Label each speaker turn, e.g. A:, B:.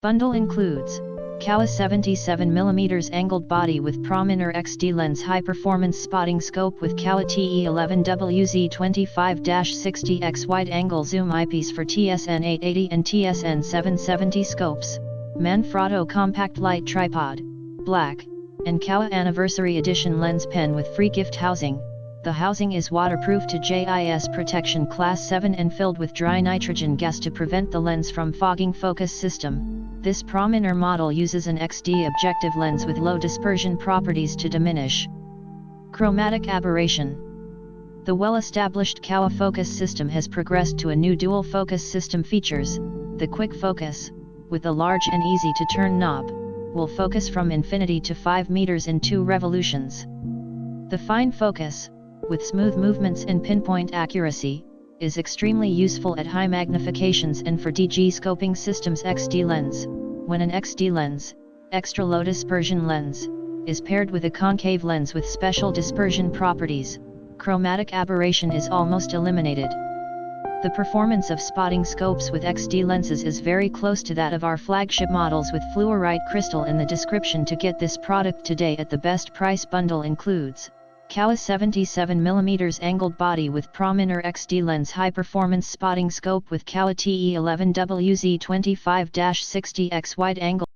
A: Bundle includes Kowa 77mm angled body with Prominar XD lens, high-performance spotting scope with Kowa TE11WZ25-60x wide-angle zoom eyepiece for TSN-880 and TSN-773 scopes, Manfrotto compact light tripod, black, and Kowa Anniversary Edition lens pen with free gift housing. The housing is waterproof to JIS protection class 7 and filled with dry nitrogen gas to prevent the lens from fogging. Focus system. This Prominar model uses an XD objective lens with low dispersion properties to diminish chromatic aberration. The well-established Kowa focus system has progressed to a new dual focus system. Features: the quick focus, with a large and easy to turn knob, will focus from infinity to 5 meters in 2 revolutions. The fine focus, with smooth movements and pinpoint accuracy, is extremely useful at high magnifications and for DG scoping systems. XD lens. When an XD lens, extra low dispersion lens, is paired with a concave lens with special dispersion properties, chromatic aberration is almost eliminated. The performance of spotting scopes with XD lenses is very close to that of our flagship models with fluorite crystal. In the description to get this product today at the best price. Bundle includes Kowa 77mm angled body with Prominar XD lens, high-performance spotting scope with Kowa TE11WZ25-60x wide-angle